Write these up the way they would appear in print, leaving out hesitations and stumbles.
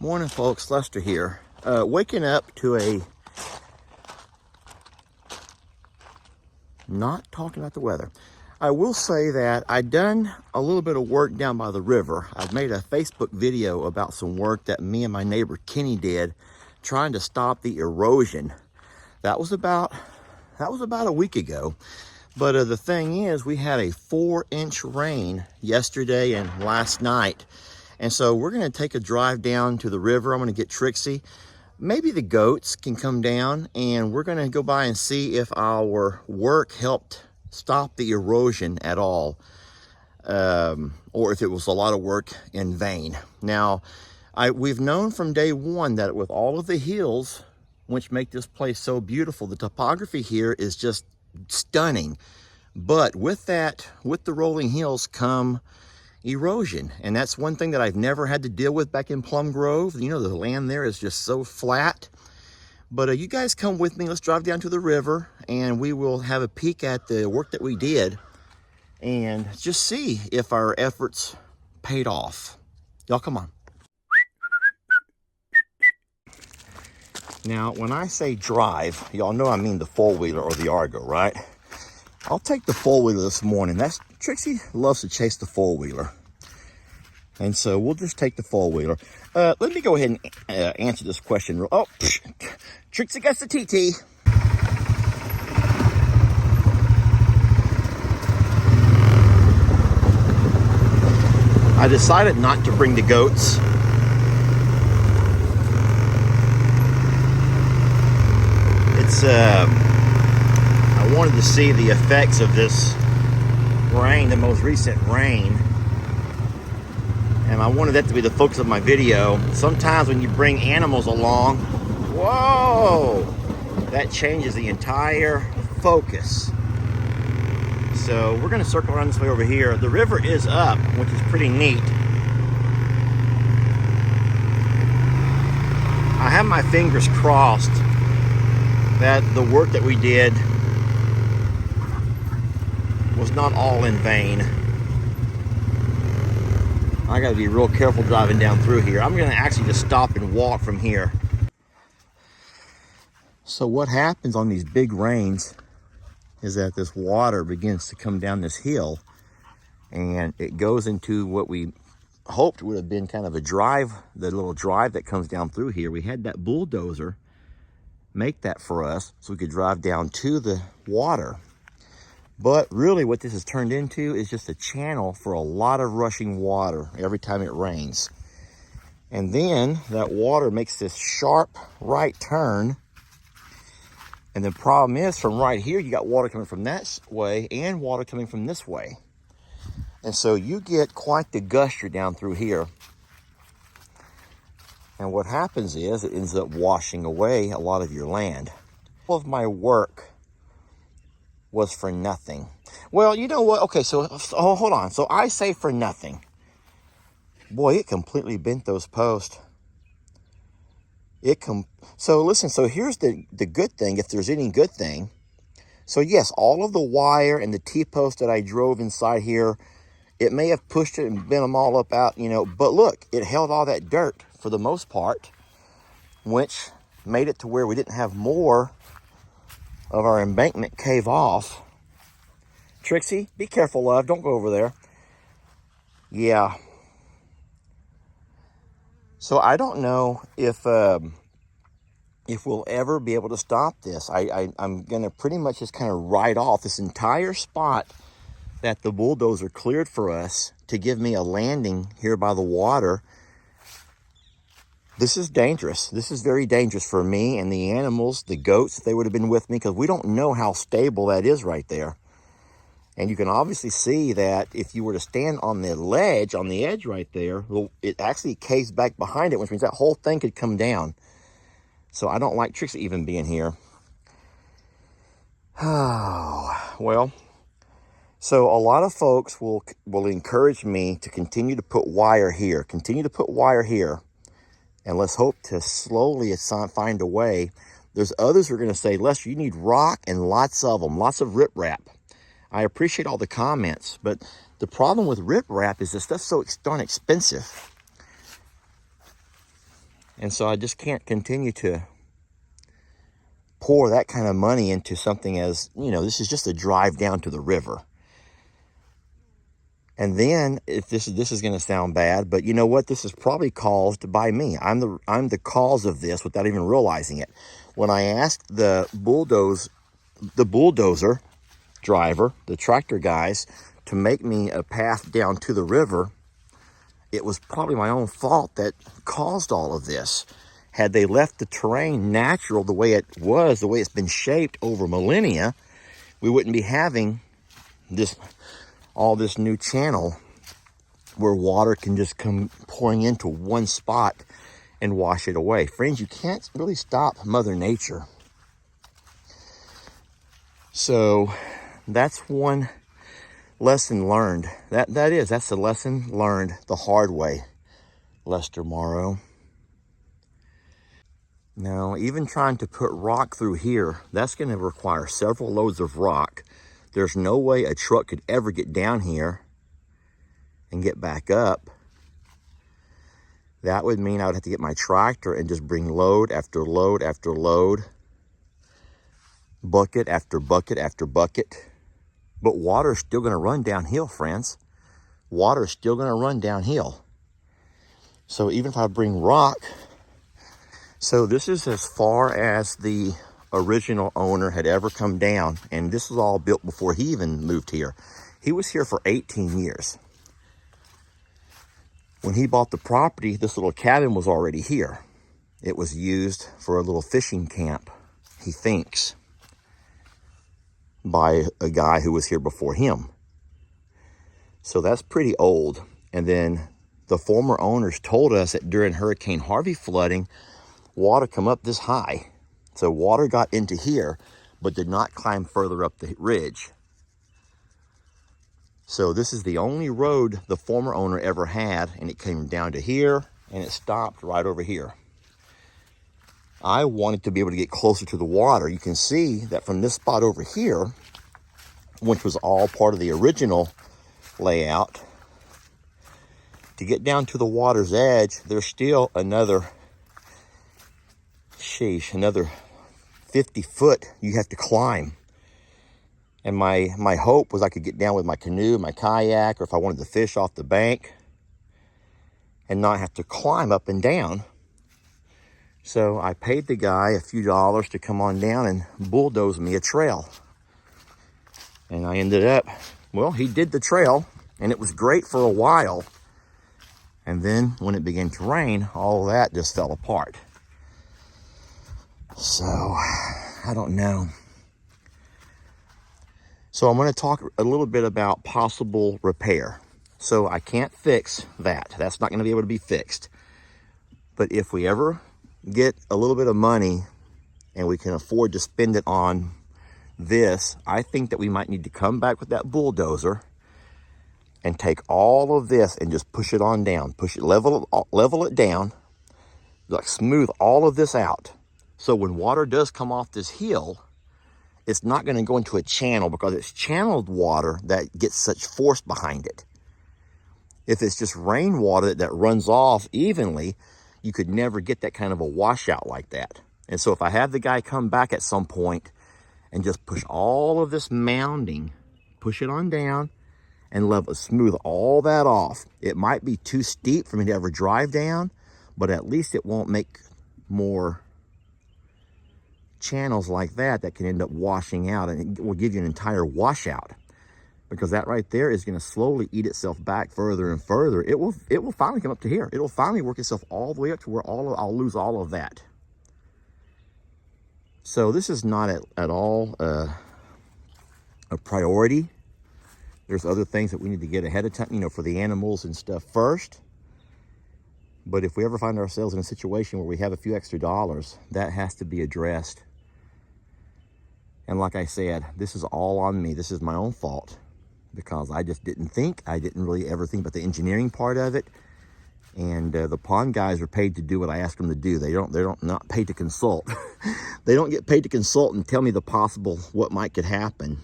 Morning, folks. Lester here. Waking up to a not talking about the weather. I will say that I've done a little bit of work down by the river. I've made a Facebook video about some work that me and my neighbor Kenny did trying to stop the erosion. That was about a week ago. But the thing is, we had a 4-inch rain yesterday and last night. And so we're going to take a drive down to the river. I'm going to get Trixie. Maybe the goats can come down, and we're going to go by and see if our work helped stop the erosion at all, or if it was a lot of work in vain. Now, we've known from day one that with all of the hills, which make this place so beautiful, the topography here is just stunning. But with that, with the rolling hills come erosion, and that's one thing that I've never had to deal with back in Plum Grove. You know, the land there is just so flat. But you guys come with me. Let's drive down to the river, and we will have a peek at the work that we did and just see if our efforts paid off. Y'all come on. Now, when I say drive, y'all know I mean the four-wheeler or the Argo, right? I'll take the four-wheeler this morning. Trixie loves to chase the four-wheeler. And so we'll just take the four-wheeler. Let me go ahead and answer this question. Oh, Trixie gets the TT. I decided not to bring the goats. I wanted to see the effects of this rain, the most recent rain. And I wanted that to be the focus of my video. Sometimes when you bring animals along, whoa, that changes the entire focus. So we're gonna circle around this way over here. The river is up, which is pretty neat. I have my fingers crossed that the work that we did was not all in vain. I gotta be real careful driving down through here. I'm gonna actually just stop and walk from here. So what happens on these big rains is that this water begins to come down this hill, and it goes into what we hoped would have been kind of a drive, the little drive that comes down through here. We had that bulldozer make that for us so we could drive down to the water. But really what this has turned into is just a channel for a lot of rushing water every time it rains. And then that water makes this sharp right turn. And the problem is, from right here, you got water coming from that way and water coming from this way. And so you get quite the gusher down through here. And what happens is it ends up washing away a lot of your land. All of my work was for nothing. Well, you know what? Okay, so hold on. So I say for nothing. Boy, it completely bent those posts. So listen, so here's the good thing, if there's any good thing. So yes, all of the wire and the T-post that I drove inside here, it may have pushed it and bent them all up out, you know, but look, it held all that dirt for the most part, which made it to where we didn't have more of our embankment cave off. Trixie, be careful, love. Don't go over there. Yeah. So I don't know if we'll ever be able to stop this. I'm going to pretty much just kind of write off this entire spot that the bulldozer cleared for us to give me a landing here by the water. This is dangerous. This is very dangerous for me and the animals, the goats, if they would have been with me, because we don't know how stable that is right there. And you can obviously see that if you were to stand on the ledge, on the edge right there, it actually caves back behind it, which means that whole thing could come down. So I don't like Trixie even being here. Oh, well, so a lot of folks will encourage me to continue to put wire here, and let's hope to slowly find a way. There's others who are going to say, Lester, you need rock and lots of them, lots of riprap. I appreciate all the comments, but the problem with riprap is this stuff's so darn expensive. And so I just can't continue to pour that kind of money into something as, you know, this is just a drive down to the river. And then, if this is going to sound bad, but you know what? This is probably caused by me. I'm the cause of this without even realizing it. When I asked the bulldozer driver, the tractor guys, to make me a path down to the river, it was probably my own fault that caused all of this. Had they left the terrain natural the way it was, the way it's been shaped over millennia, we wouldn't be having all this new channel where water can just come pouring into one spot and wash it away. Friends, you can't really stop Mother Nature. So that's one lesson learned. That's a lesson learned the hard way, Lester Morrow. Now, even trying to put rock through here, that's going to require several loads of rock. There's no way a truck could ever get down here and get back up. That would mean I would have to get my tractor and just bring load after load after load, bucket after bucket after bucket. But water is still going to run downhill, friends. Water is still going to run downhill. So even if I bring rock, so this is as far as the original owner had ever come down. And this was all built before he even moved here. He was here for 18 years. When he bought the property, this little cabin was already here. It was used for a little fishing camp, he thinks, by a guy who was here before him. So that's pretty old. And then the former owners told us that during Hurricane Harvey flooding, water come up this high. So water got into here, but did not climb further up the ridge. So this is the only road the former owner ever had, and it came down to here, and it stopped right over here. I wanted to be able to get closer to the water. You can see that from this spot over here, which was all part of the original layout, to get down to the water's edge, there's still another 50 foot you have to climb. And my hope was I could get down with my canoe, my kayak, or if I wanted to fish off the bank and not have to climb up and down. So I paid the guy a few dollars to come on down and bulldoze me a trail. And I ended up, well, he did the trail, and it was great for a while. And then when it began to rain, all of that just fell apart. So, I don't know. So I'm going to talk a little bit about possible repair. So I can't fix that. That's not going to be able to be fixed. But if we ever get a little bit of money and we can afford to spend it on this, I think that we might need to come back with that bulldozer and take all of this and just push it on down. Level it down, like smooth all of this out. So when water does come off this hill, it's not going to go into a channel because it's channeled water that gets such force behind it. If it's just rainwater that runs off evenly, you could never get that kind of a washout like that. And so if I have the guy come back at some point and just push all of this mounding, push it on down and smooth all that off. It might be too steep for me to ever drive down, but at least it won't make more channels like that can end up washing out, and it will give you an entire washout, because that right there is going to slowly eat itself back further and further. It will finally come up to here. It will finally work itself all the way up to where I'll lose all of that. So this is not at all a priority. There's other things that we need to get ahead of time, for the animals and stuff first. But if we ever find ourselves in a situation where we have a few extra dollars, that has to be addressed. And like I said, this is all on me. This is my own fault, because I just didn't think. I didn't really ever think about the engineering part of it. And the pond guys are paid to do what I ask them to do. They're not paid to consult. They don't get paid to consult and tell me what could happen.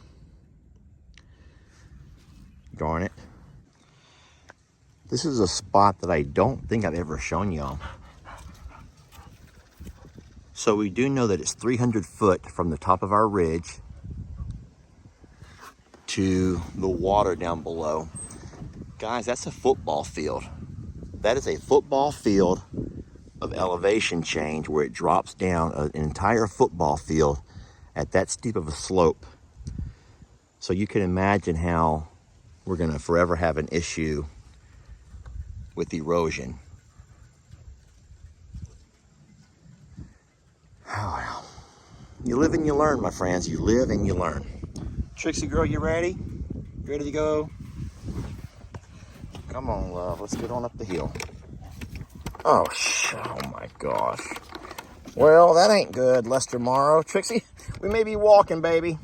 Darn it. This is a spot that I don't think I've ever shown y'all. So we do know that it's 300 foot from the top of our ridge to the water down below. Guys, that's a football field. That is a football field of elevation change where it drops down an entire football field at that steep of a slope. So you can imagine how we're gonna forever have an issue with erosion. Oh, well. You live and you learn, my friends. You live and you learn. Trixie girl, you ready? Ready to go? Come on, love. Let's get on up the hill. Oh my gosh. Well, that ain't good, Lester Morrow. Trixie, we may be walking, baby.